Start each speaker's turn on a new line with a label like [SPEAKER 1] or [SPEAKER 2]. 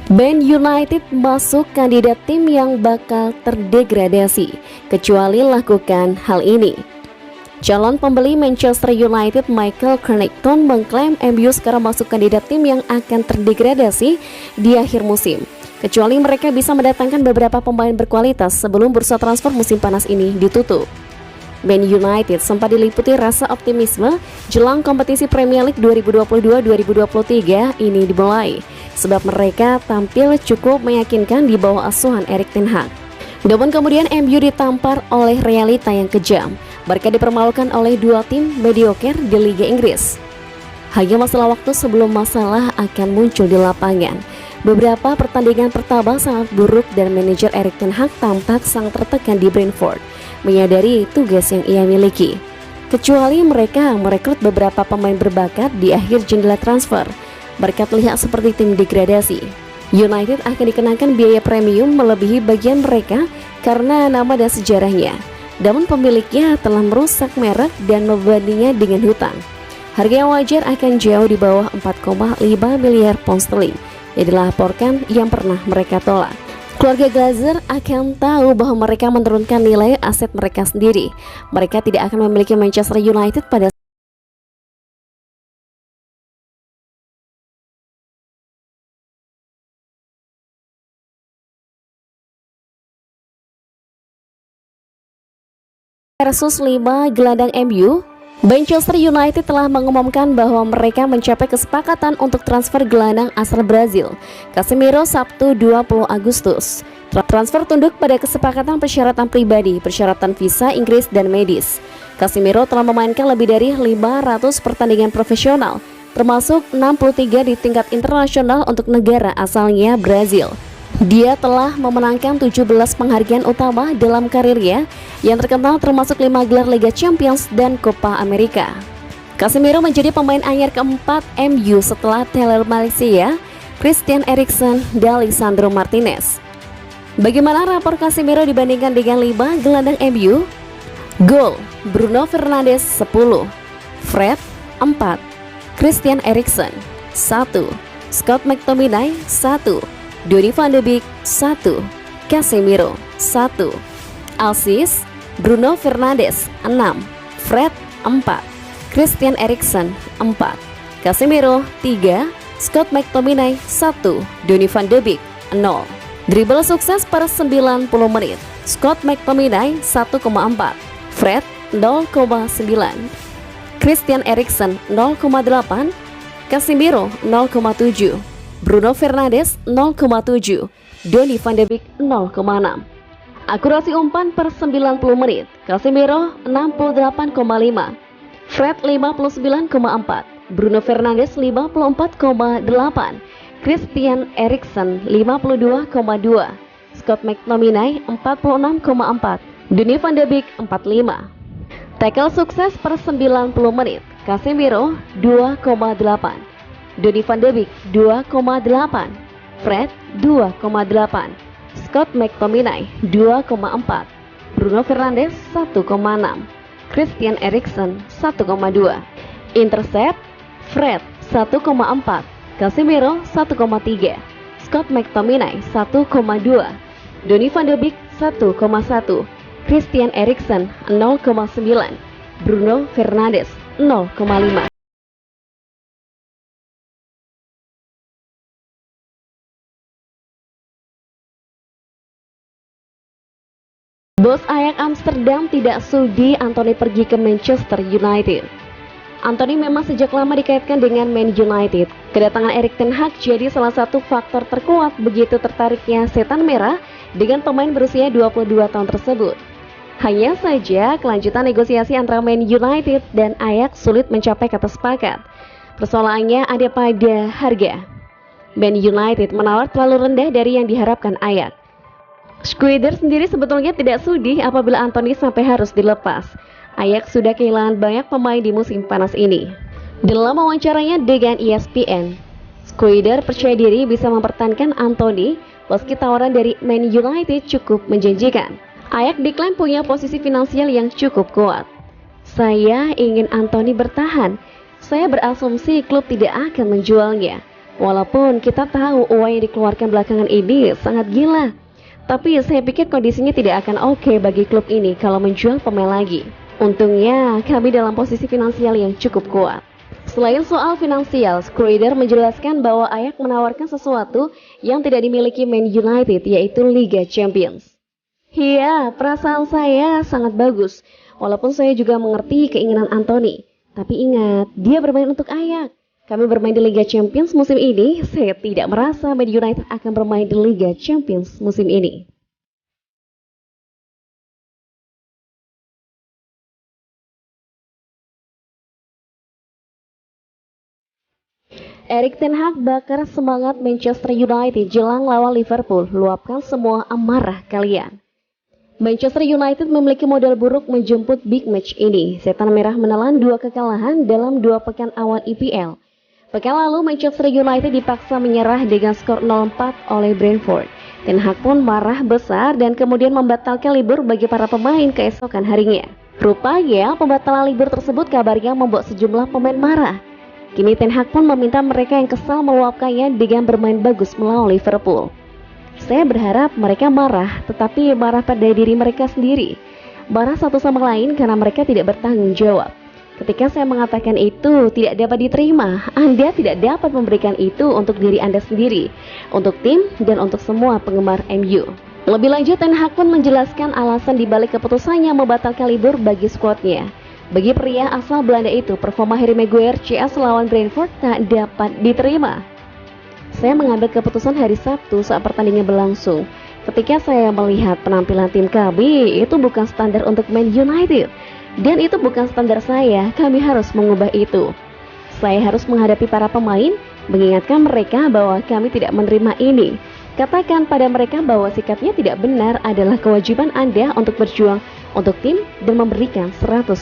[SPEAKER 1] Man United masuk kandidat tim yang bakal terdegradasi kecuali lakukan hal ini. Calon pembeli Manchester United Michael Crichton mengklaim MU sekarang masuk kandidat tim yang akan terdegradasi di akhir musim, kecuali mereka bisa mendatangkan beberapa pemain berkualitas sebelum bursa transfer musim panas ini ditutup. Man United sempat diliputi rasa optimisme jelang kompetisi Premier League 2022-2023 ini dimulai, sebab mereka tampil cukup meyakinkan di bawah asuhan Erik ten Hag. Namun kemudian MU ditampar oleh realita yang kejam. Mereka dipermalukan oleh dua tim mediocre di Liga Inggris. Hanya masalah waktu sebelum masalah akan muncul di lapangan. Beberapa pertandingan pertama sangat buruk dan manajer Erik ten Hag tampak sangat tertekan di Brentford, menyadari tugas yang ia miliki. Kecuali mereka merekrut beberapa pemain berbakat di akhir jendela transfer, mereka terlihat seperti tim degradasi. United akan dikenakan biaya premium melebihi bagian mereka karena nama dan sejarahnya. Namun pemiliknya telah merusak merek dan membebaninya dengan hutang. Harga yang wajar akan jauh di bawah 4,5 miliar pound sterling yang dilaporkan yang pernah mereka tolak. Keluarga Glazer akan tahu bahwa mereka menurunkan nilai aset mereka sendiri. Mereka tidak akan memiliki Manchester United pada versus 5 gelandang MU. Manchester United telah mengumumkan bahwa mereka mencapai kesepakatan untuk transfer gelandang asal Brazil Casemiro Sabtu 20 Agustus. Transfer tunduk pada kesepakatan persyaratan pribadi, persyaratan visa Inggris dan medis. Casemiro telah memainkan lebih dari 500 pertandingan profesional, termasuk 63 di tingkat internasional untuk negara asalnya Brazil. Dia telah memenangkan 17 penghargaan utama dalam karirnya yang terkenal termasuk 5 gelar Liga Champions dan Copa America. Casemiro menjadi pemain anyar keempat MU setelah Taylor Malaysia, Christian Eriksen, dan Lisandro Martinez. Bagaimana rapor Casemiro dibandingkan dengan 5 gelandang MU? Gol: Bruno Fernandes 10, Fred 4, Christian Eriksen 1, Scott McTominay 1, Donny van de Beek 1, Casemiro 1. Assist: Bruno Fernandes 6, Fred 4, Christian Eriksen 4, Casemiro 3, Scott McTominay 1, Donny van de Beek 0. Dribble sukses per 90 menit: Scott McTominay 1,4, Fred 0,9, Christian Eriksen 0,8, Casemiro 0,7, Bruno Fernandes 0,7, Donny van de Beek 0,6. Akurasi umpan per 90 menit: Casemiro 68,5, Fred 59,4, Bruno Fernandes 54,8, Christian Eriksen 52,2, Scott McTominay 46,4, Donny van de Beek 45. Tackle sukses per 90 menit: Casemiro 2,8, Donny van de Beek 2,8, Fred 2,8, Scott McTominay 2,4, Bruno Fernandes 1,6, Christian Eriksen 1,2. Intercept: Fred 1,4, Casemiro 1,3, Scott McTominay 1,2, Donny van de Beek 1,1, Christian Eriksen 0,9, Bruno Fernandes 0,5. Bos Ajax Amsterdam tidak sudi Anthony pergi ke Manchester United. Anthony memang sejak lama dikaitkan dengan Man United. Kedatangan Erik ten Hag jadi salah satu faktor terkuat begitu tertariknya setan merah dengan pemain berusia 22 tahun tersebut. Hanya saja kelanjutan negosiasi antara Man United dan Ajax sulit mencapai kata sepakat. Persoalannya ada pada harga. Man United menawar terlalu rendah dari yang diharapkan Ajax. Squidder sendiri sebetulnya tidak sudi apabila Anthony sampai harus dilepas. Ajax sudah kehilangan banyak pemain di musim panas ini. Dalam wawancaranya dengan ESPN, Squidder percaya diri bisa mempertahankan Anthony meski tawaran dari Man United cukup menjanjikan. Ajax diklaim punya posisi finansial yang cukup kuat. Saya ingin Anthony bertahan. Saya berasumsi klub tidak akan menjualnya. Walaupun kita tahu uang yang dikeluarkan belakangan ini sangat gila, tapi saya pikir kondisinya tidak akan oke bagi klub ini kalau menjual pemain lagi. Untungnya kami dalam posisi finansial yang cukup kuat. Selain soal finansial, Schreuder menjelaskan bahwa Ajax menawarkan sesuatu yang tidak dimiliki Man United, yaitu Liga Champions. Iya, perasaan saya sangat bagus, walaupun saya juga mengerti keinginan Anthony. Tapi ingat, dia bermain untuk Ajax. Kami bermain di Liga Champions musim ini, saya tidak merasa Man United akan bermain di Liga Champions musim ini. Erik ten Hag bakar semangat Manchester United jelang lawan Liverpool, luapkan semua amarah kalian. Manchester United memiliki modal buruk menjemput big match ini. Setan Merah menelan 2 kekalahan dalam 2 pekan awal IPL. Pekan lalu Manchester United dipaksa menyerah dengan skor 0-4 oleh Brentford. Ten Hag pun marah besar dan kemudian membatalkan libur bagi para pemain keesokan harinya. Rupanya pembatalan libur tersebut kabarnya membuat sejumlah pemain marah. Kini Ten Hag pun meminta mereka yang kesal meluapkannya dengan bermain bagus melawan Liverpool. Saya berharap mereka marah, tetapi marah pada diri mereka sendiri. Marah satu sama lain karena mereka tidak bertanggung jawab. Ketika saya mengatakan itu tidak dapat diterima, Anda tidak dapat memberikan itu untuk diri Anda sendiri, untuk tim, dan untuk semua penggemar MU. Lebih lanjut, Ten Hag pun menjelaskan alasan dibalik keputusannya membatalkan libur bagi skuadnya. Bagi pria asal Belanda itu, performa Harry Maguire CS lawan Brentford tak dapat diterima. Saya mengambil keputusan hari Sabtu saat pertandingan berlangsung. Ketika saya melihat penampilan tim kami, itu bukan standar untuk Man United. Dan itu bukan standar saya, kami harus mengubah itu. Saya harus menghadapi para pemain, mengingatkan mereka bahwa kami tidak menerima ini. Katakan pada mereka bahwa sikapnya tidak benar adalah kewajiban Anda untuk berjuang untuk tim dan memberikan 100%.